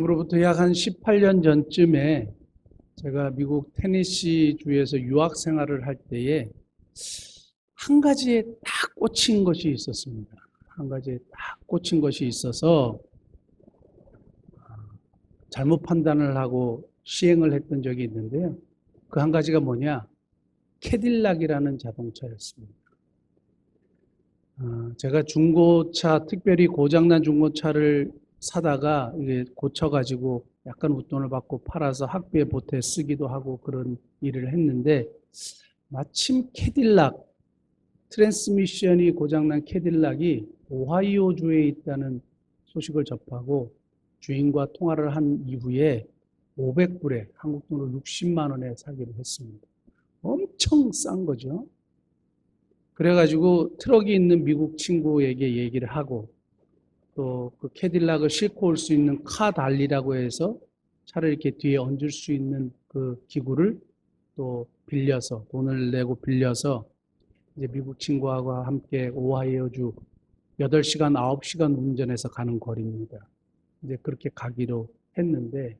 지금으로부터 약 한 18년 전쯤에 제가 미국 테네시 주에서 유학 생활을 할 때에 한 가지에 딱 꽂힌 것이 있었습니다. 한 가지에 딱 꽂힌 것이 있어서 잘못 판단을 하고 시행을 했던 적이 있는데요. 그 한 가지가 뭐냐? 캐딜락이라는 자동차였습니다. 제가 중고차, 특별히 고장난 중고차를 사다가 이게 고쳐가지고 약간 웃돈을 받고 팔아서 학비에 보태 쓰기도 하고 그런 일을 했는데, 마침 캐딜락, 트랜스미션이 고장난 캐딜락이 오하이오주에 있다는 소식을 접하고 주인과 통화를 한 이후에 500불에, 한국 돈으로 60만 원에 사기로 했습니다. 엄청 싼 거죠. 그래가지고 트럭이 있는 미국 친구에게 얘기를 하고, 또 그 캐딜락을 싣고 올 수 있는 카달리라고 해서 차를 이렇게 뒤에 얹을 수 있는 그 기구를 또 빌려서, 돈을 내고 빌려서 이제 미국 친구하고 함께 오하이오주 8시간, 9시간 운전해서 가는 거리입니다. 이제 그렇게 가기로 했는데,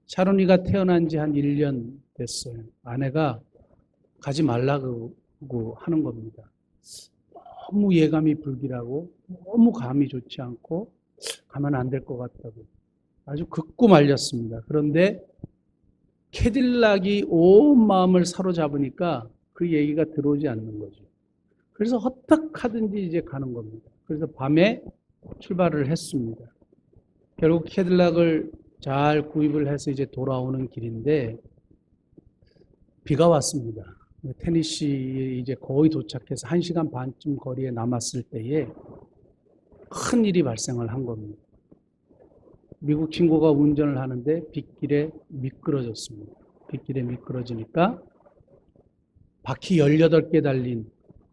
샤론이가 태어난 지 한 1년 됐어요. 아내가 가지 말라고 하는 겁니다. 너무 예감이 불길하고 너무 감이 좋지 않고 가면 안 될 것 같다고 아주 극구 말렸습니다. 그런데 캐딜락이 온 마음을 사로잡으니까 그 얘기가 들어오지 않는 거죠. 그래서 어떡하든지 이제 가는 겁니다. 그래서 밤에 출발을 했습니다. 결국 캐딜락을 잘 구입을 해서 이제 돌아오는 길인데 비가 왔습니다. 테니시에 이제 거의 도착해서 1시간 반쯤 거리에 남았을 때에 큰 일이 발생을 한 겁니다. 미국 친구가 운전을 하는데 빗길에 미끄러졌습니다. 빗길에 미끄러지니까 바퀴 18개 달린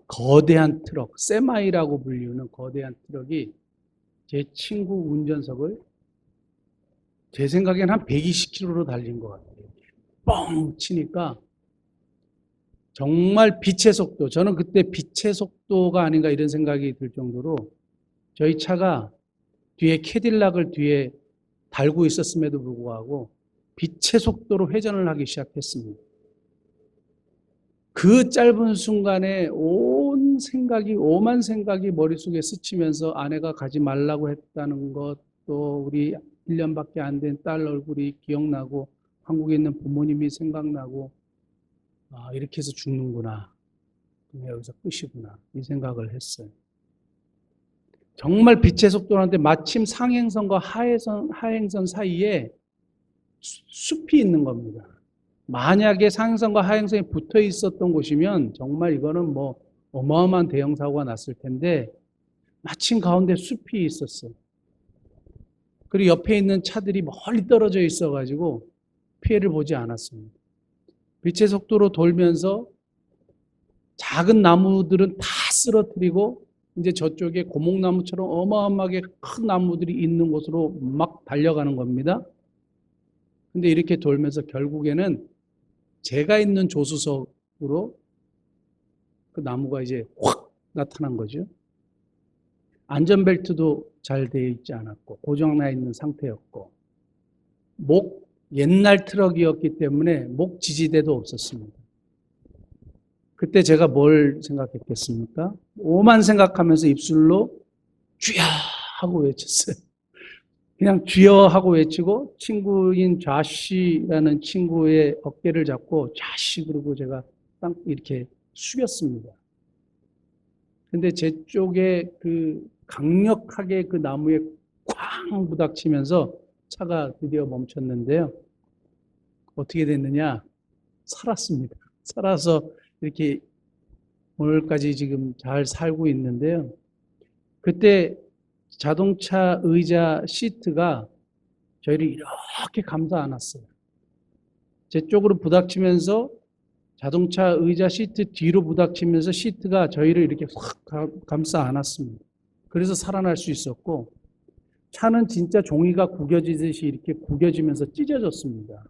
거대한 트럭, 세마이라고 불리는 거대한 트럭이 제 친구 운전석을 제 생각엔 한 120km로 달린 것 같아요. 뻥 치니까 정말 빛의 속도, 저는 그때 빛의 속도가 아닌가 이런 생각이 들 정도로 저희 차가 뒤에 캐딜락을 뒤에 달고 있었음에도 불구하고 빛의 속도로 회전을 하기 시작했습니다. 그 짧은 순간에 오만 생각이 머릿속에 스치면서 아내가 가지 말라고 했다는 것, 또 우리 1년밖에 안 된 딸 얼굴이 기억나고 한국에 있는 부모님이 생각나고, 이렇게 해서 죽는구나, 여기서 끝이구나, 이 생각을 했어요. 정말 빛의 속도라는데 마침 상행선과 하행선 사이에 숲이 있는 겁니다. 만약에 상행선과 하행선이 붙어 있었던 곳이면 정말 이거는 뭐 어마어마한 대형 사고가 났을 텐데 마침 가운데 숲이 있었어요. 그리고 옆에 있는 차들이 멀리 떨어져 있어가지고 피해를 보지 않았습니다. 빛의 속도로 돌면서 작은 나무들은 다 쓰러뜨리고 이제 저쪽에 고목나무처럼 어마어마하게 큰 나무들이 있는 곳으로 막 달려가는 겁니다. 근데 이렇게 돌면서 결국에는 제가 있는 조수석으로 그 나무가 이제 확 나타난 거죠. 안전벨트도 잘 되어 있지 않았고 고장나 있는 상태였고 옛날 트럭이었기 때문에 목 지지대도 없었습니다. 그때 제가 뭘 생각했겠습니까? 오만 생각하면서 입술로 주여 하고 외쳤어요. 그냥 주여 하고 외치고 친구인 좌씨라는 친구의 어깨를 잡고 좌씨, 그러고 제가 딱 이렇게 숙였습니다. 근데 제 쪽에 그 강력하게 그 나무에 쾅 부닥치면서 차가 드디어 멈췄는데요. 어떻게 됐느냐? 살았습니다. 살아서 이렇게 오늘까지 지금 잘 살고 있는데요. 그때 자동차 의자 시트가 저희를 이렇게 감싸 안았어요. 제 쪽으로 부닥치면서 자동차 의자 시트 뒤로 부닥치면서 시트가 저희를 이렇게 확 감싸 안았습니다. 그래서 살아날 수 있었고, 차는 진짜 종이가 구겨지듯이 이렇게 구겨지면서 찢어졌습니다.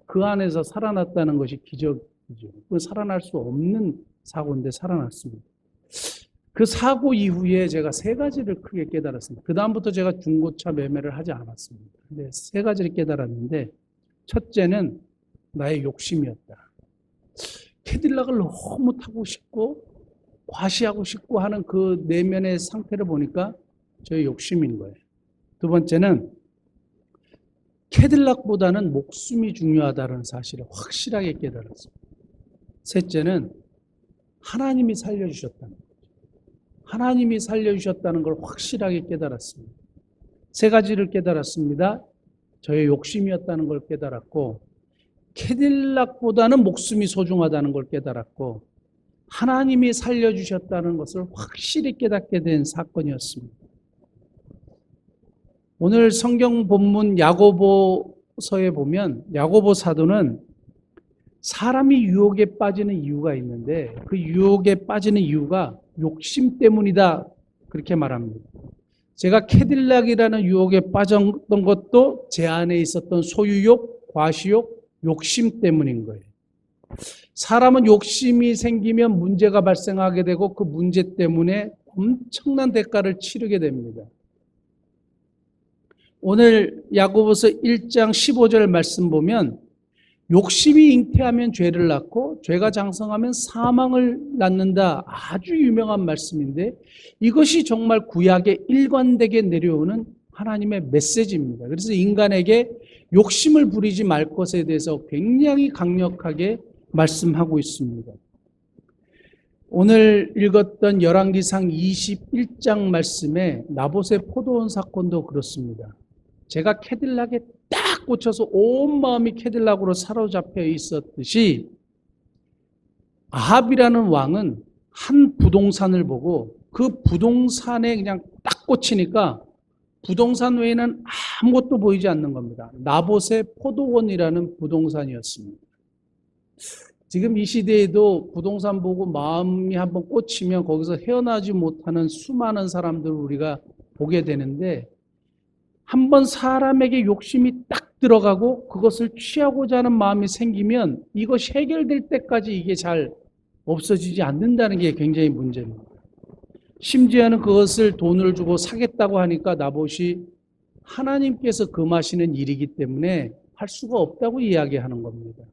그 안에서 살아났다는 것이 기적이죠. 그건 살아날 수 없는 사고인데 살아났습니다. 그 사고 이후에 제가 세 가지를 크게 깨달았습니다. 그 다음부터 제가 중고차 매매를 하지 않았습니다. 근데 세 가지를 깨달았는데, 첫째는 나의 욕심이었다. 캐딜락을 너무 타고 싶고 과시하고 싶고 하는 그 내면의 상태를 보니까 저의 욕심인 거예요. 두 번째는 캐딜락보다는 목숨이 중요하다는 사실을 확실하게 깨달았습니다. 셋째는 하나님이 살려주셨다는 거죠. 하나님이 살려주셨다는 걸 확실하게 깨달았습니다. 세 가지를 깨달았습니다. 저의 욕심이었다는 걸 깨달았고, 캐딜락보다는 목숨이 소중하다는 걸 깨달았고, 하나님이 살려주셨다는 것을 확실히 깨닫게 된 사건이었습니다. 오늘 성경 본문 야고보서에 보면 야고보 사도는 사람이 유혹에 빠지는 이유가 있는데 그 유혹에 빠지는 이유가 욕심 때문이다 그렇게 말합니다. 제가 캐딜락이라는 유혹에 빠졌던 것도 제 안에 있었던 소유욕, 과시욕, 욕심 때문인 거예요. 사람은 욕심이 생기면 문제가 발생하게 되고 그 문제 때문에 엄청난 대가를 치르게 됩니다. 오늘 야고보서 1장 15절 말씀 보면 욕심이 잉태하면 죄를 낳고 죄가 장성하면 사망을 낳는다. 아주 유명한 말씀인데 이것이 정말 구약에 일관되게 내려오는 하나님의 메시지입니다. 그래서 인간에게 욕심을 부리지 말 것에 대해서 굉장히 강력하게 말씀하고 있습니다. 오늘 읽었던 열왕기상 21장 말씀에 나봇의 포도원 사건도 그렇습니다. 제가 캐딜락에 딱 꽂혀서 온 마음이 캐딜락으로 사로잡혀 있었듯이 아합이라는 왕은 한 부동산을 보고 그 부동산에 그냥 딱 꽂히니까 부동산 외에는 아무것도 보이지 않는 겁니다. 나봇의 포도원이라는 부동산이었습니다. 지금 이 시대에도 부동산 보고 마음이 한번 꽂히면 거기서 헤어나지 못하는 수많은 사람들을 우리가 보게 되는데 한번 사람에게 욕심이 딱 들어가고 그것을 취하고자 하는 마음이 생기면 이것이 해결될 때까지 이게 잘 없어지지 않는다는 게 굉장히 문제입니다. 심지어는 그것을 돈을 주고 사겠다고 하니까 나봇이 하나님께서 금하시는 일이기 때문에 할 수가 없다고 이야기하는 겁니다.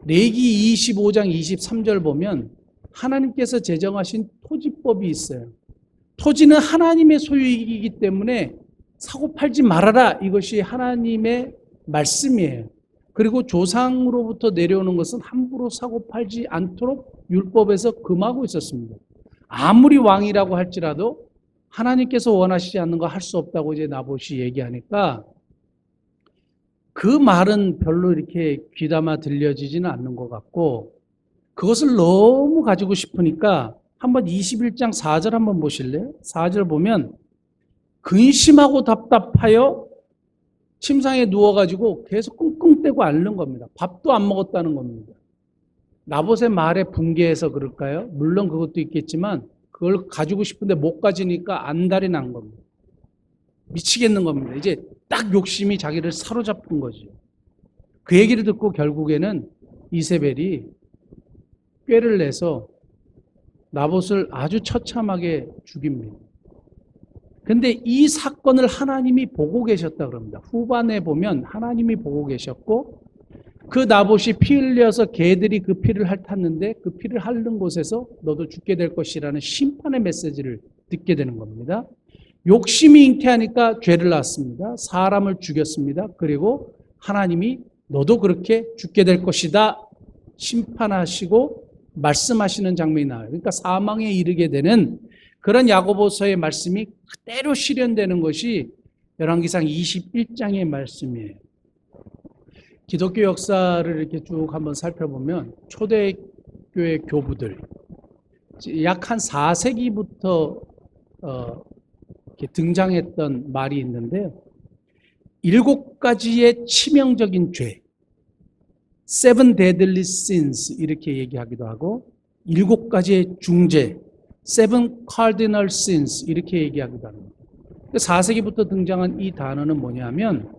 레위기 25장 23절 보면 하나님께서 제정하신 토지법이 있어요. 토지는 하나님의 소유이기 때문에 사고 팔지 말아라. 이것이 하나님의 말씀이에요. 그리고 조상으로부터 내려오는 것은 함부로 사고 팔지 않도록 율법에서 금하고 있었습니다. 아무리 왕이라고 할지라도 하나님께서 원하시지 않는 거 할 수 없다고 이제 나봇이 얘기하니까 그 말은 별로 이렇게 귀담아 들려지지는 않는 것 같고 그것을 너무 가지고 싶으니까 한번 21장 4절 한번 보실래요? 4절 보면 근심하고 답답하여 침상에 누워가지고 계속 끙끙대고 앓는 겁니다. 밥도 안 먹었다는 겁니다. 나봇의 말에 분개해서 그럴까요? 물론 그것도 있겠지만 그걸 가지고 싶은데 못 가지니까 안달이 난 겁니다. 미치겠는 겁니다. 이제 딱 욕심이 자기를 사로잡은 거죠. 그 얘기를 듣고 결국에는 이세벨이 꾀를 내서 나봇을 아주 처참하게 죽입니다. 근데 이 사건을 하나님이 보고 계셨다 그럽니다. 후반에 보면 하나님이 보고 계셨고 그 나봇이 피 흘려서 개들이 그 피를 핥았는데 그 피를 핥는 곳에서 너도 죽게 될 것이라는 심판의 메시지를 듣게 되는 겁니다. 욕심이 잉태하니까 죄를 낳았습니다. 사람을 죽였습니다. 그리고 하나님이 너도 그렇게 죽게 될 것이다 심판하시고 말씀하시는 장면이 나와요. 그러니까 사망에 이르게 되는 그런 야고보서의 말씀이 그대로 실현되는 것이 열왕기상 21장의 말씀이에요. 기독교 역사를 이렇게 쭉 한번 살펴보면 초대교회 교부들 약 한 4세기부터 이렇게 등장했던 말이 있는데요. 7가지의 치명적인 죄, Seven Deadly Sins 이렇게 얘기하기도 하고 7가지의 중죄, Seven Cardinal Sins 이렇게 얘기하기도 합니다. 4세기부터 등장한 이 단어는 뭐냐면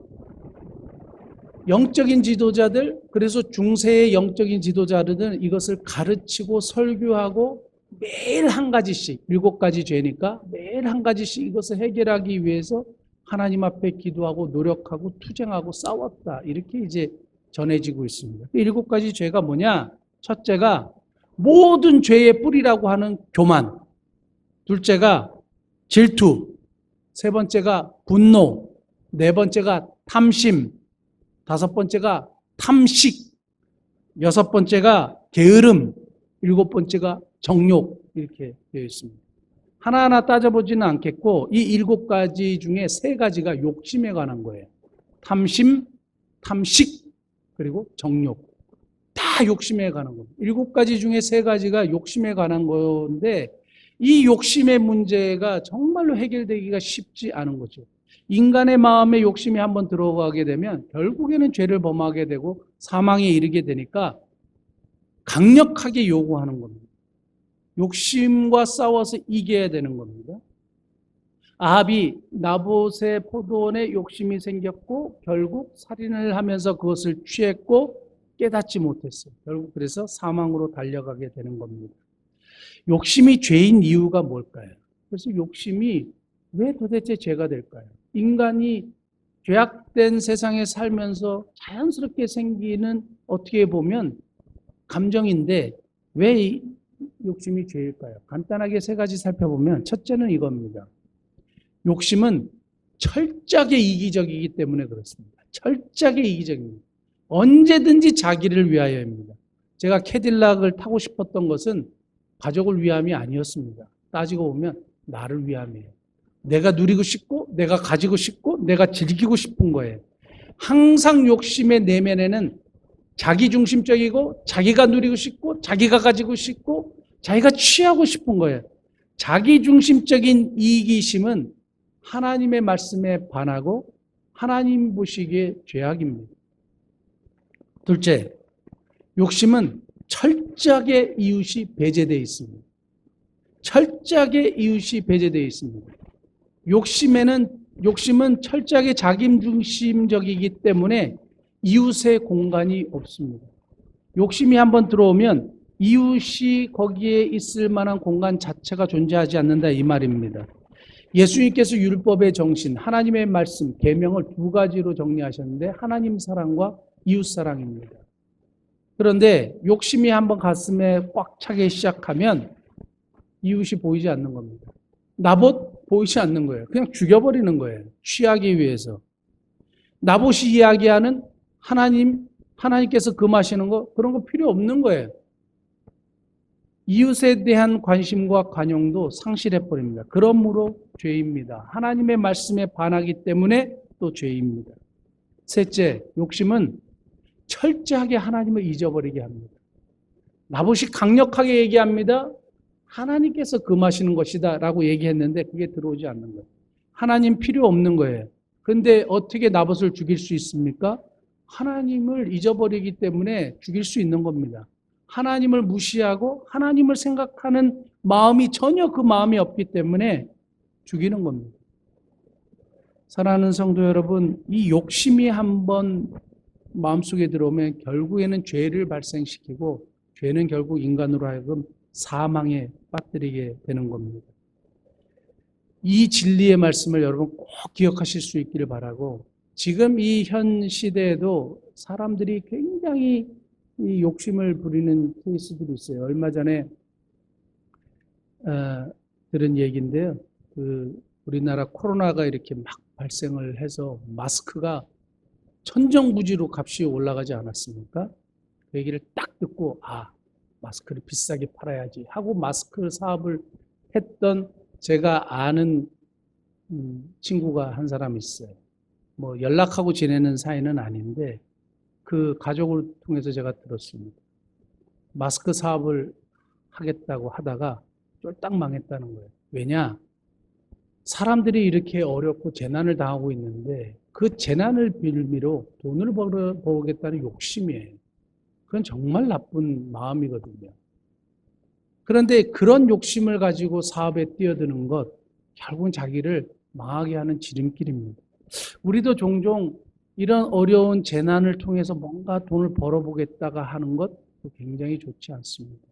영적인 지도자들, 그래서 중세의 영적인 지도자들은 이것을 가르치고 설교하고 매일 한 가지씩, 7가지 죄니까 매일 한 가지씩 이것을 해결하기 위해서 하나님 앞에 기도하고 노력하고 투쟁하고 싸웠다. 이렇게 이제 전해지고 있습니다. 7가지 죄가 뭐냐? 첫째가 모든 죄의 뿌리라고 하는 교만. 둘째가 질투. 세 번째가 분노. 네 번째가 탐심. 다섯 번째가 탐식. 여섯 번째가 게으름. 일곱 번째가 정욕. 이렇게 되어 있습니다. 하나하나 따져보지는 않겠고 이 7가지 중에 3가지가 욕심에 관한 거예요. 탐심, 탐식, 그리고 정욕. 다 욕심에 관한 겁니다. 7가지 중에 3가지가 욕심에 관한 건데 이 욕심의 문제가 정말로 해결되기가 쉽지 않은 거죠. 인간의 마음에 욕심이 한번 들어가게 되면 결국에는 죄를 범하게 되고 사망에 이르게 되니까 강력하게 요구하는 겁니다. 욕심과 싸워서 이겨야 되는 겁니다. 아합이 나봇의 포도원에 욕심이 생겼고 결국 살인을 하면서 그것을 취했고 깨닫지 못했어요. 결국 그래서 사망으로 달려가게 되는 겁니다. 욕심이 죄인 이유가 뭘까요? 그래서 욕심이 왜 도대체 죄가 될까요? 인간이 죄악된 세상에 살면서 자연스럽게 생기는 어떻게 보면 감정인데 왜 욕심이 죄일까요? 간단하게 3가지 살펴보면 첫째는 이겁니다. 욕심은 철저하게 이기적이기 때문에 그렇습니다. 철저하게 이기적입니다. 언제든지 자기를 위하여입니다. 제가 캐딜락을 타고 싶었던 것은 가족을 위함이 아니었습니다. 따지고 보면 나를 위함이에요. 내가 누리고 싶고 내가 가지고 싶고 내가 즐기고 싶은 거예요. 항상 욕심의 내면에는 자기중심적이고 자기가 누리고 싶고 자기가 가지고 싶고 자기가 취하고 싶은 거예요. 자기중심적인 이기심은 하나님의 말씀에 반하고 하나님 보시기에 죄악입니다. 둘째, 욕심은 철저하게 이웃이 배제되어 있습니다. 철저하게 이웃이 배제되어 있습니다. 욕심은 철저하게 자기중심적이기 때문에 이웃의 공간이 없습니다. 욕심이 한번 들어오면 이웃이 거기에 있을 만한 공간 자체가 존재하지 않는다 이 말입니다. 예수님께서 율법의 정신, 하나님의 말씀, 계명을 2가지로 정리하셨는데 하나님 사랑과 이웃 사랑입니다. 그런데 욕심이 한번 가슴에 꽉 차기 시작하면 이웃이 보이지 않는 겁니다. 나봇 보이지 않는 거예요. 그냥 죽여버리는 거예요. 취하기 위해서. 나봇이 이야기하는 하나님께서 금하시는 거 그런 거 필요 없는 거예요. 이웃에 대한 관심과 관용도 상실해버립니다. 그러므로 죄입니다. 하나님의 말씀에 반하기 때문에 또 죄입니다. 셋째, 욕심은 철저하게 하나님을 잊어버리게 합니다. 나봇이 강력하게 얘기합니다. 하나님께서 금하시는 것이다 라고 얘기했는데 그게 들어오지 않는 거예요. 하나님 필요 없는 거예요. 그런데 어떻게 나봇을 죽일 수 있습니까? 하나님을 잊어버리기 때문에 죽일 수 있는 겁니다. 하나님을 무시하고 하나님을 생각하는 마음이 전혀 그 마음이 없기 때문에 죽이는 겁니다. 사랑하는 성도 여러분, 이 욕심이 한번 마음속에 들어오면 결국에는 죄를 발생시키고 죄는 결국 인간으로 하여금 사망에 빠뜨리게 되는 겁니다. 이 진리의 말씀을 여러분 꼭 기억하실 수 있기를 바라고 지금 이 현 시대에도 사람들이 굉장히 이 욕심을 부리는 케이스들이 있어요. 얼마 전에 들은 얘기인데요. 우리나라 코로나가 이렇게 막 발생을 해서 마스크가 천정부지로 값이 올라가지 않았습니까? 그 얘기를 딱 듣고 마스크를 비싸게 팔아야지 하고 마스크 사업을 했던 제가 아는 친구가 한 사람 있어요. 뭐 연락하고 지내는 사이는 아닌데 그 가족을 통해서 제가 들었습니다. 마스크 사업을 하겠다고 하다가 쫄딱 망했다는 거예요. 왜냐? 사람들이 이렇게 어렵고 재난을 당하고 있는데 그 재난을 빌미로 돈을 벌겠다는 욕심이에요. 그건 정말 나쁜 마음이거든요. 그런데 그런 욕심을 가지고 사업에 뛰어드는 것, 결국은 자기를 망하게 하는 지름길입니다. 우리도 종종 이런 어려운 재난을 통해서 뭔가 돈을 벌어보겠다가 하는 것 굉장히 좋지 않습니다.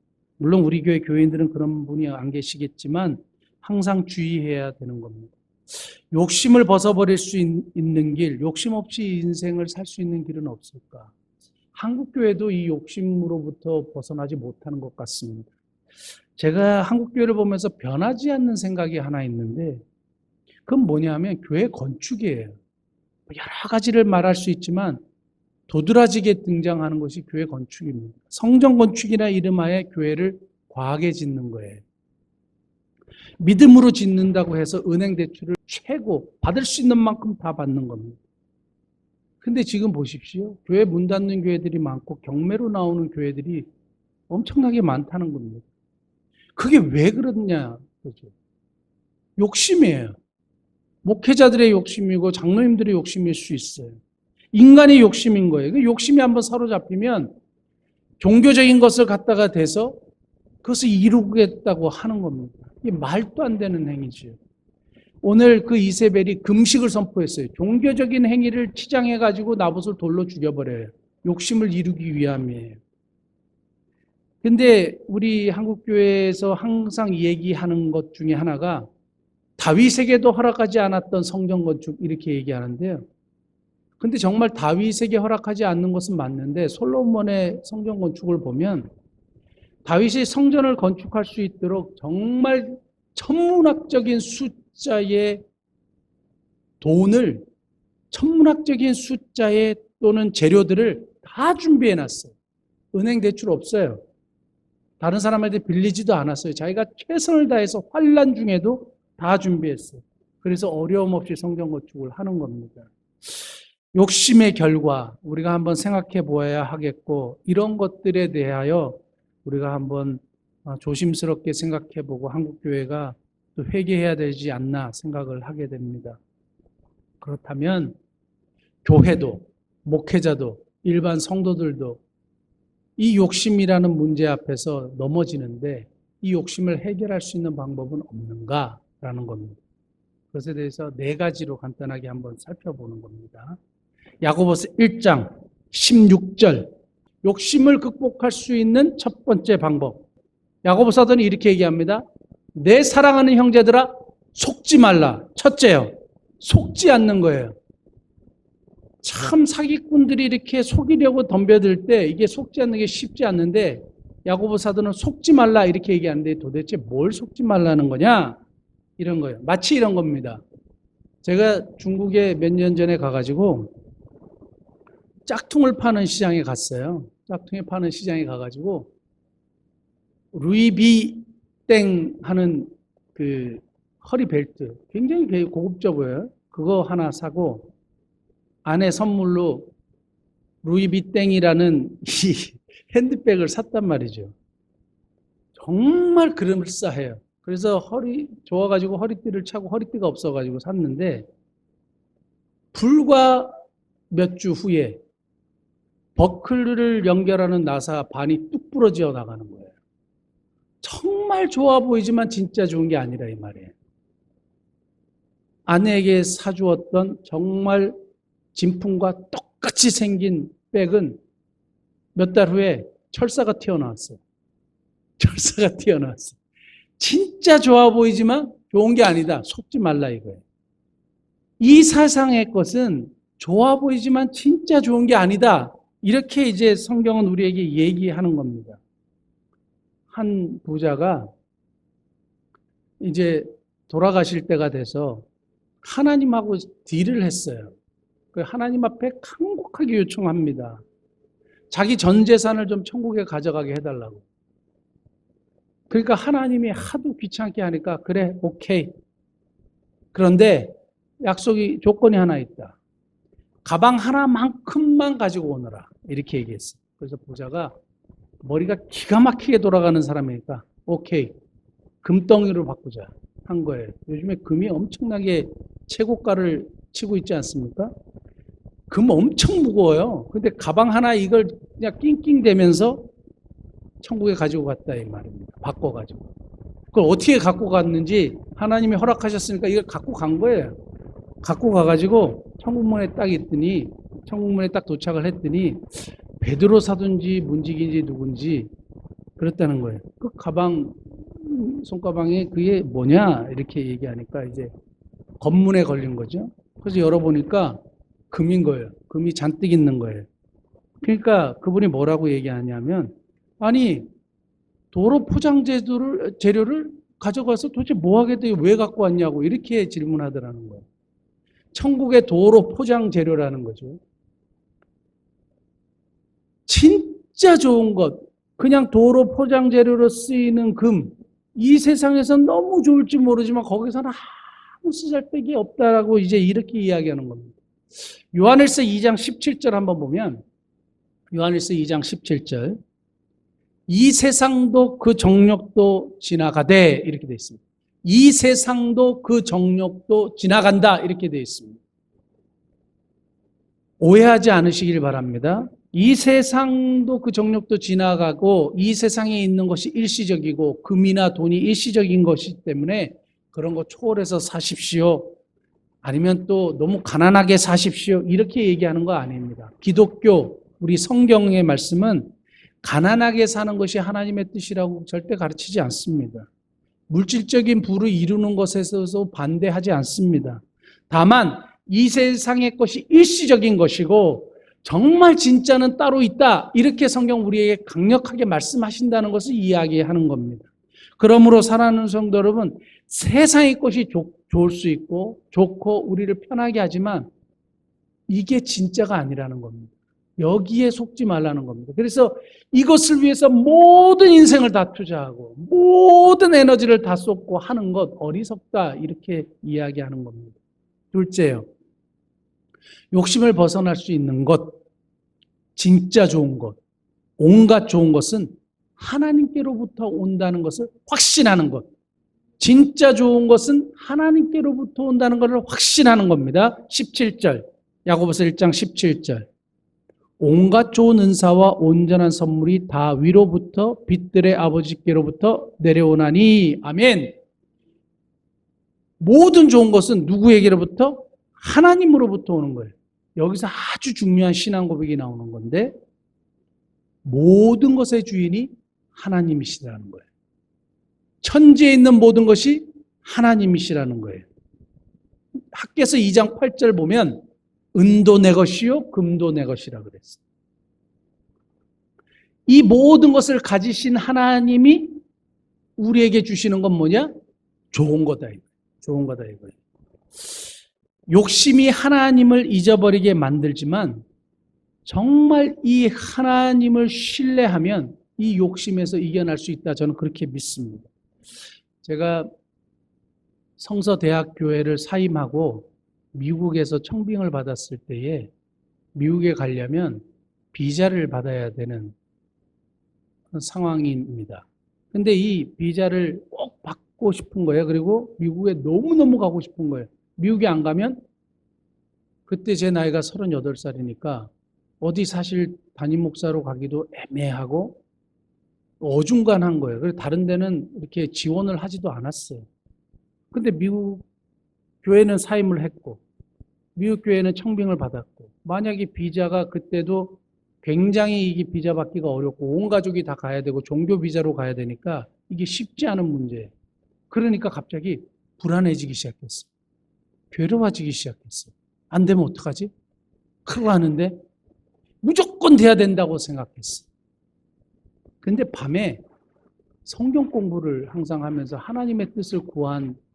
물론 우리 교회 교인들은 그런 분이 안 계시겠지만 항상 주의해야 되는 겁니다. 욕심을 벗어버릴 수 있는 길, 욕심 없이 인생을 살 수 있는 길은 없을까? 한국교회도 이 욕심으로부터 벗어나지 못하는 것 같습니다. 제가 한국교회를 보면서 변하지 않는 생각이 하나 있는데 그건 뭐냐면 교회 건축이에요. 여러 가지를 말할 수 있지만 도드라지게 등장하는 것이 교회 건축입니다. 성전 건축이나 이름하에 교회를 과하게 짓는 거예요. 믿음으로 짓는다고 해서 은행 대출을 최고 받을 수 있는 만큼 다 받는 겁니다. 근데 지금 보십시오. 교회 문 닫는 교회들이 많고 경매로 나오는 교회들이 엄청나게 많다는 겁니다. 그게 왜 그러냐? 그죠? 욕심이에요. 목회자들의 욕심이고 장로님들의 욕심일 수 있어요. 인간의 욕심인 거예요. 그 욕심이 한번 사로잡히면 종교적인 것을 갖다가 대서 그것을 이루겠다고 하는 겁니다. 이게 말도 안 되는 행위죠. 오늘 그 이세벨이 금식을 선포했어요. 종교적인 행위를 치장해가지고 나봇을 돌로 죽여버려요. 욕심을 이루기 위함이에요. 근데 우리 한국교회에서 항상 얘기하는 것 중에 하나가 다윗에게도 허락하지 않았던 성전 건축 이렇게 얘기하는데요. 근데 정말 다윗에게 허락하지 않는 것은 맞는데 솔로몬의 성전 건축을 보면 다윗이 성전을 건축할 수 있도록 정말 천문학적인 숫자의 돈을 천문학적인 숫자의 또는 재료들을 다 준비해 놨어요. 은행 대출 없어요. 다른 사람한테 빌리지도 않았어요. 자기가 최선을 다해서 환난 중에도 다 준비했어요. 그래서 어려움 없이 성전 건축을 하는 겁니다. 욕심의 결과 우리가 한번 생각해 보아야 하겠고 이런 것들에 대하여 우리가 한번 조심스럽게 생각해 보고 한국교회가 또 회개해야 되지 않나 생각을 하게 됩니다. 그렇다면 교회도 목회자도 일반 성도들도 이 욕심이라는 문제 앞에서 넘어지는데 이 욕심을 해결할 수 있는 방법은 없는가라는 겁니다. 그것에 대해서 4가지로 간단하게 한번 살펴보는 겁니다. 야고보서 1장 16절 욕심을 극복할 수 있는 첫 번째 방법. 야고보 사도는 이렇게 얘기합니다. 내 사랑하는 형제들아 속지 말라. 첫째요. 속지 않는 거예요. 참 사기꾼들이 이렇게 속이려고 덤벼들 때 이게 속지 않는 게 쉽지 않는데 야고보 사도는 속지 말라 이렇게 얘기하는데 도대체 뭘 속지 말라는 거냐? 이런 거예요. 마치 이런 겁니다. 제가 중국에 몇 년 전에 가가지고 짝퉁을 파는 시장에 갔어요. 짝퉁에 파는 시장에 가가지고 루이비땡 하는 그 허리 벨트 굉장히 고급져 보여요. 그거 하나 사고 안에 선물로 루이비땡이라는 이 핸드백을 샀단 말이죠. 정말 그럴싸해요. 그래서 좋아가지고 허리띠를 차고 허리띠가 없어가지고 샀는데 불과 몇 주 후에 버클을 연결하는 나사 반이 뚝 부러져 나가는 거예요. 정말 좋아 보이지만 진짜 좋은 게 아니라 이 말이에요. 아내에게 사주었던 정말 진품과 똑같이 생긴 백은 몇 달 후에 철사가 튀어나왔어요. 철사가 튀어나왔어요. 진짜 좋아 보이지만 좋은 게 아니다. 속지 말라 이거예요. 이 세상의 것은 좋아 보이지만 진짜 좋은 게 아니다. 이렇게 이제 성경은 우리에게 얘기하는 겁니다. 한 부자가 이제 돌아가실 때가 돼서 하나님하고 딜을 했어요. 하나님 앞에 간곡하게 요청합니다. 자기 전 재산을 좀 천국에 가져가게 해달라고. 그러니까 하나님이 하도 귀찮게 하니까 그래 오케이. 그런데 조건이 하나 있다. 가방 하나만큼만 가지고 오너라. 이렇게 얘기했어요. 그래서 부자가 머리가 기가 막히게 돌아가는 사람이니까 오케이. 금덩이로 바꾸자 한 거예요. 요즘에 금이 엄청나게 최고가를 치고 있지 않습니까? 금 엄청 무거워요. 근데 가방 하나 이걸 그냥 낑낑대면서 천국에 가지고 갔다 이 말입니다. 바꿔가지고. 그걸 어떻게 갖고 갔는지 하나님이 허락하셨으니까 이걸 갖고 간 거예요. 갖고 가가지고 천국문에 딱 도착을 했더니 베드로 사도인지 문지기인지 누군지 그렇다는 거예요. 그 가방, 손가방에 그게 뭐냐? 이렇게 얘기하니까 이제 검문에 걸린 거죠. 그래서 열어보니까 금인 거예요. 금이 잔뜩 있는 거예요. 그러니까 그분이 뭐라고 얘기하냐면, 아니, 도로 포장 재료를 가져가서 도대체 뭐 하겠다고 왜 갖고 왔냐고 이렇게 질문하더라는 거예요. 천국의 도로 포장 재료라는 거죠. 진짜 좋은 것, 그냥 도로 포장 재료로 쓰이는 금, 이 세상에서 너무 좋을지 모르지만 거기서는 아무 쓰잘데기 없다라고 이제 이렇게 이야기하는 겁니다. 요한일서 2장 17절 한번 보면, 요한일서 2장 17절, 이 세상도 그 정욕도 지나가되 이렇게 되어 있습니다. 이 세상도 그 정욕도 지나간다 이렇게 되어 있습니다. 오해하지 않으시길 바랍니다. 이 세상도 그 정욕도 지나가고 이 세상에 있는 것이 일시적이고 금이나 돈이 일시적인 것이기 때문에 그런 거 초월해서 사십시오. 아니면 또 너무 가난하게 사십시오. 이렇게 얘기하는 거 아닙니다. 기독교, 우리 성경의 말씀은 가난하게 사는 것이 하나님의 뜻이라고 절대 가르치지 않습니다. 물질적인 부를 이루는 것에 있어서 반대하지 않습니다. 다만 이 세상의 것이 일시적인 것이고 정말 진짜는 따로 있다. 이렇게 성경 우리에게 강력하게 말씀하신다는 것을 이야기하는 겁니다. 그러므로 사랑하는 성도 여러분, 세상의 것이 좋을 수 있고 좋고 우리를 편하게 하지만 이게 진짜가 아니라는 겁니다. 여기에 속지 말라는 겁니다. 그래서 이것을 위해서 모든 인생을 다 투자하고 모든 에너지를 다 쏟고 하는 것 어리석다 이렇게 이야기하는 겁니다. 둘째요. 욕심을 벗어날 수 있는 것, 진짜 좋은 것, 온갖 좋은 것은 하나님께로부터 온다는 것을 확신하는 것. 진짜 좋은 것은 하나님께로부터 온다는 것을 확신하는 겁니다. 17절, 야고보서 1장 17절. 온갖 좋은 은사와 온전한 선물이 다 위로부터 빛들의 아버지께로부터 내려오나니. 아멘. 모든 좋은 것은 누구에게로부터? 하나님으로부터 오는 거예요. 여기서 아주 중요한 신앙 고백이 나오는 건데 모든 것의 주인이 하나님이시라는 거예요. 천지에 있는 모든 것이 하나님이시라는 거예요. 학개서 2장 8절 보면 은도 내 것이요 금도 내 것이라 그랬어요. 이 모든 것을 가지신 하나님이 우리에게 주시는 건 뭐냐? 좋은 거다. 좋은 거다 이거예요. 욕심이 하나님을 잊어버리게 만들지만 정말 이 하나님을 신뢰하면 이 욕심에서 이겨날 수 있다. 저는 그렇게 믿습니다. 제가 성서대학교회를 사임하고 미국에서 청빙을 받았을 때에 미국에 가려면 비자를 받아야 되는 상황입니다. 근데 이 비자를 꼭 받고 싶은 거예요. 그리고 미국에 너무너무 가고 싶은 거예요. 미국에 안 가면 그때 제 나이가 38살이니까 어디 사실 담임 목사로 가기도 애매하고 어중간한 거예요. 그래서 다른 데는 이렇게 지원을 하지도 않았어요. 근데 미국 교회는 사임을 했고 미국 교회는 청빙을 받았고 만약에 비자가 그때도 굉장히 이게 비자 받기가 어렵고 온 가족이 다 가야 되고 종교 비자로 가야 되니까 이게 쉽지 않은 문제예요. 그러니까 갑자기 불안해지기 시작했어요. 괴로워지기 시작했어요. 안 되면 어떡하지? 큰일 나는데 무조건 돼야 된다고 생각했어요. 근데 밤에 성경 공부를 항상 하면서 하나님의 뜻을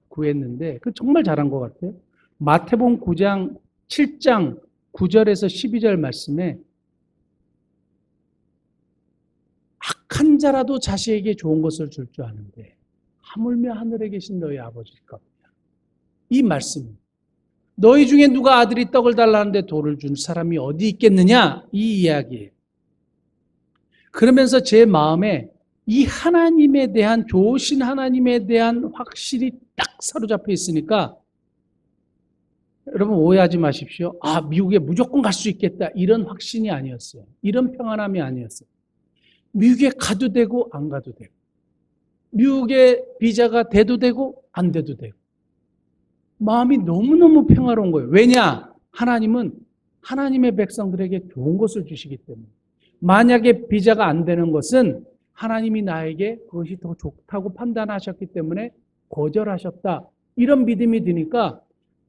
구했는데 그 정말 잘한 것 같아요. 마태복음 9장 7장 9절에서 12절 말씀에 악한 자라도 자식에게 좋은 것을 줄 줄 아는데 하물며 하늘에 계신 너희 아버지일까 보냐. 이 말씀. 너희 중에 누가 아들이 떡을 달라는데 돌을 준 사람이 어디 있겠느냐? 이 이야기예요. 그러면서 제 마음에 이 하나님에 대한 좋으신 하나님에 대한 확실히 딱 사로잡혀 있으니까 여러분 오해하지 마십시오. 아, 미국에 무조건 갈 수 있겠다. 이런 확신이 아니었어요. 이런 평안함이 아니었어요. 미국에 가도 되고 안 가도 되고 미국에 비자가 돼도 되고 안 돼도 되고 마음이 너무너무 평화로운 거예요. 왜냐? 하나님은 하나님의 백성들에게 좋은 것을 주시기 때문에 만약에 비자가 안 되는 것은 하나님이 나에게 그것이 더 좋다고 판단하셨기 때문에 거절하셨다. 이런 믿음이 드니까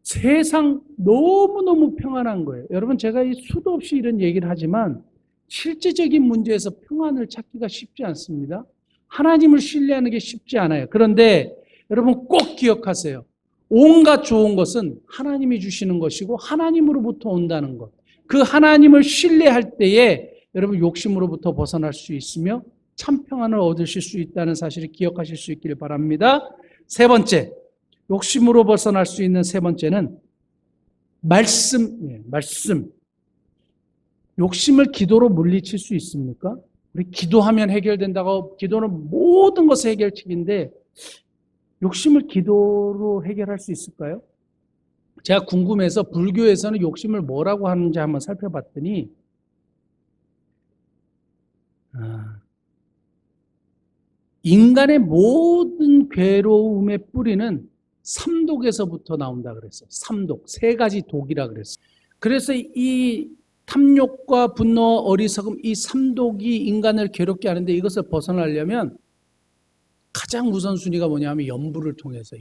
세상 너무너무 평안한 거예요. 여러분, 제가 이 수도 없이 이런 얘기를 하지만 실제적인 문제에서 평안을 찾기가 쉽지 않습니다. 하나님을 신뢰하는 게 쉽지 않아요. 그런데 여러분 꼭 기억하세요. 온갖 좋은 것은 하나님이 주시는 것이고 하나님으로부터 온다는 것. 그 하나님을 신뢰할 때에 여러분 욕심으로부터 벗어날 수 있으며 참 평안을 얻으실 수 있다는 사실을 기억하실 수 있기를 바랍니다. 세 번째, 욕심으로 벗어날 수 있는 세 번째는 말씀. 욕심을 기도로 물리칠 수 있습니까? 우리 기도하면 해결된다고, 기도는 모든 것의 해결책인데 욕심을 기도로 해결할 수 있을까요? 제가 궁금해서 불교에서는 욕심을 뭐라고 하는지 한번 살펴봤더니 인간의 모든 괴로움의 뿌리는 삼독에서부터 나온다 그랬어요. 삼독, 세 가지 독이라 그랬어요. 그래서 이 탐욕과 분노, 어리석음, 이 삼독이 인간을 괴롭게 하는데 이것을 벗어나려면 가장 우선순위가 뭐냐면 염불을 통해서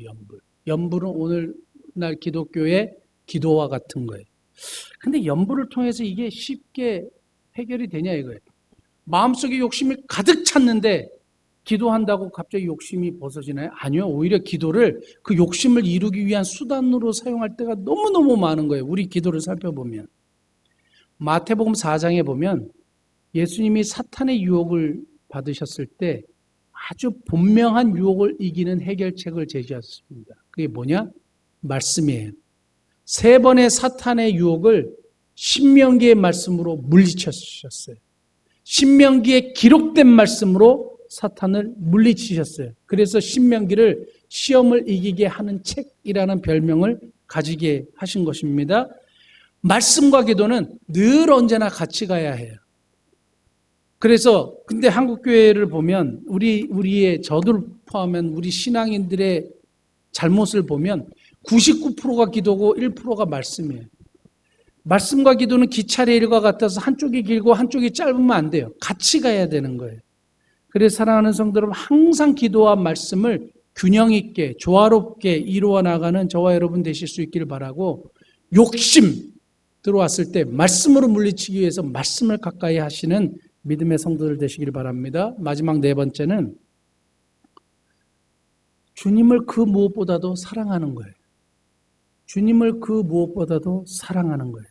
염불은 오늘날 기독교의 기도와 같은 거예요. 근데 염불을 통해서 이게 쉽게 해결이 되냐 이거예요. 마음속에 욕심이 가득 찼는데 기도한다고 갑자기 욕심이 벗어지나요? 아니요. 오히려 기도를 그 욕심을 이루기 위한 수단으로 사용할 때가 너무너무 많은 거예요. 우리 기도를 살펴보면. 마태복음 4장에 보면 예수님이 사탄의 유혹을 받으셨을 때 아주 분명한 유혹을 이기는 해결책을 제시했습니다. 그게 뭐냐? 말씀이에요. 세 번의 사탄의 유혹을 신명기의 말씀으로 물리치셨어요. 신명기에 기록된 말씀으로 사탄을 물리치셨어요. 그래서 신명기를 시험을 이기게 하는 책이라는 별명을 가지게 하신 것입니다. 말씀과 기도는 늘 언제나 같이 가야 해요. 그래서 근데 한국교회를 보면 우리의 저들 포함한 우리 신앙인들의 잘못을 보면 99%가 기도고 1%가 말씀이에요. 말씀과 기도는 기차레일과 같아서 한쪽이 길고 한쪽이 짧으면 안 돼요. 같이 가야 되는 거예요. 그래서 사랑하는 성도 여러분, 항상 기도와 말씀을 균형 있게 조화롭게 이루어 나가는 저와 여러분 되실 수 있기를 바라고, 욕심 들어왔을 때 말씀으로 물리치기 위해서 말씀을 가까이 하시는 믿음의 성도들 되시길 바랍니다. 마지막 네 번째는 주님을 그 무엇보다도 사랑하는 거예요. 주님을 그 무엇보다도 사랑하는 거예요.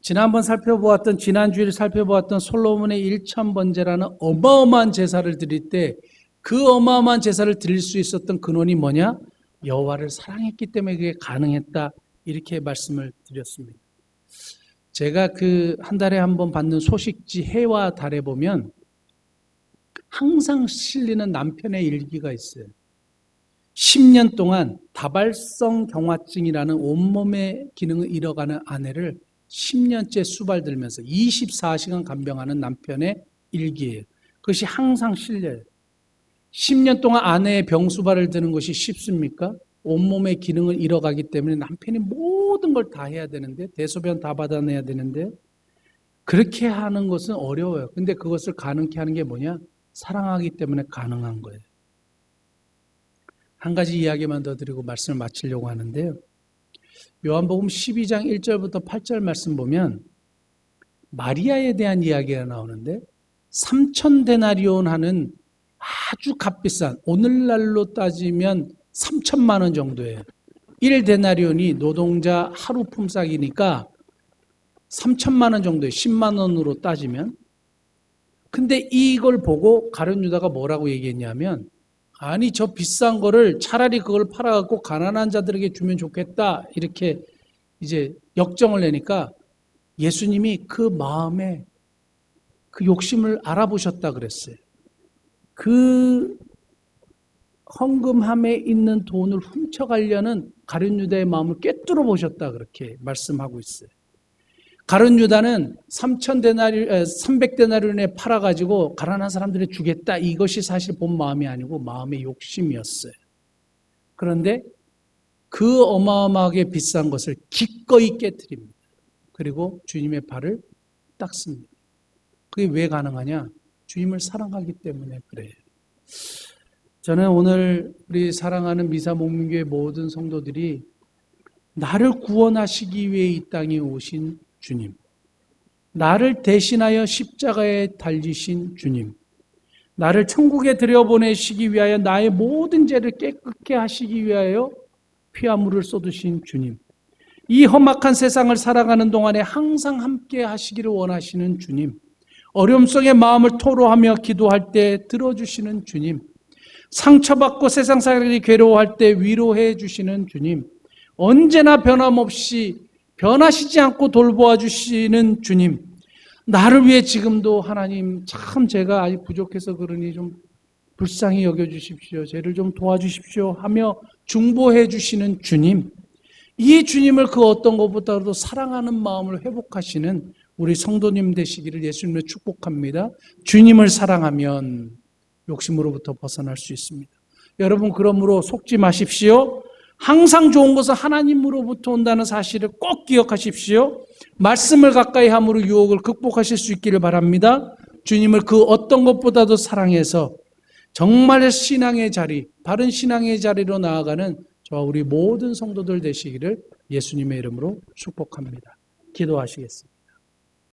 지난주에 살펴보았던 솔로몬의 1000번제라는 어마어마한 제사를 드릴 때 그 어마어마한 제사를 드릴 수 있었던 근원이 뭐냐? 여호와를 사랑했기 때문에 그게 가능했다. 이렇게 말씀을 드렸습니다. 제가 그 한 달에 한 번 받는 소식지 해와 달에 보면 항상 실리는 남편의 일기가 있어요. 10년 동안 다발성 경화증이라는 온몸의 기능을 잃어가는 아내를 10년째 수발들면서 24시간 간병하는 남편의 일기예요. 그것이 항상 실려요. 10년 동안 아내의 병수발을 드는 것이 쉽습니까? 온몸의 기능을 잃어가기 때문에 남편이 모든 걸 다 해야 되는데, 대소변 다 받아내야 되는데, 그렇게 하는 것은 어려워요. 근데 그것을 가능케 하는 게 뭐냐? 사랑하기 때문에 가능한 거예요. 한 가지 이야기만 더 드리고 말씀을 마치려고 하는데요. 요한복음 12장 1절부터 8절 말씀 보면 마리아에 대한 이야기가 나오는데 3,000데나리온 하는 아주 값비싼, 오늘날로 따지면 3천만 원 정도예요. 1데나리온이 노동자 하루 품삯이니까 3천만 원 정도예요. 10만 원으로 따지면. 근데 이걸 보고 가룟 유다가 뭐라고 얘기했냐면, 아니 저 비싼 거를 차라리 그걸 팔아갖고 가난한 자들에게 주면 좋겠다, 이렇게 이제 역정을 내니까 예수님이 그 마음에 그 욕심을 알아보셨다 그랬어요. 그 헌금함에 있는 돈을 훔쳐가려는 가룟 유다의 마음을 꿰뚫어 보셨다, 그렇게 말씀하고 있어요. 가룟 유다는 300데나리온에 팔아가지고 가난한 사람들에 주겠다, 이것이 사실 본 마음이 아니고 마음의 욕심이었어요. 그런데 그 어마어마하게 비싼 것을 기꺼이 깨뜨립니다. 그리고 주님의 발을 닦습니다. 그게 왜 가능하냐? 주님을 사랑하기 때문에 그래요. 저는 오늘 우리 사랑하는 미사목민교회 모든 성도들이 나를 구원하시기 위해 이 땅에 오신 주님, 나를 대신하여 십자가에 달리신 주님, 나를 천국에 들여보내시기 위하여 나의 모든 죄를 깨끗게 하시기 위하여 피와 물을 쏟으신 주님, 이 험악한 세상을 살아가는 동안에 항상 함께 하시기를 원하시는 주님, 어려움 속에 마음을 토로하며 기도할 때 들어주시는 주님, 상처받고 세상 사람들이 괴로워할 때 위로해 주시는 주님, 언제나 변함없이 변하시지 않고 돌보아 주시는 주님, 나를 위해 지금도 하나님 참 제가 아직 부족해서 그러니 좀 불쌍히 여겨주십시오. 저를 좀 도와주십시오 하며 중보해 주시는 주님, 이 주님을 그 어떤 것보다도 사랑하는 마음을 회복하시는 우리 성도님 되시기를 예수님을 축복합니다. 주님을 사랑하면 욕심으로부터 벗어날 수 있습니다. 여러분, 그러므로 속지 마십시오. 항상 좋은 것은 하나님으로부터 온다는 사실을 꼭 기억하십시오. 말씀을 가까이 함으로 유혹을 극복하실 수 있기를 바랍니다. 주님을 그 어떤 것보다도 사랑해서 정말 신앙의 자리, 바른 신앙의 자리로 나아가는 저와 우리 모든 성도들 되시기를 예수님의 이름으로 축복합니다. 기도하시겠습니다.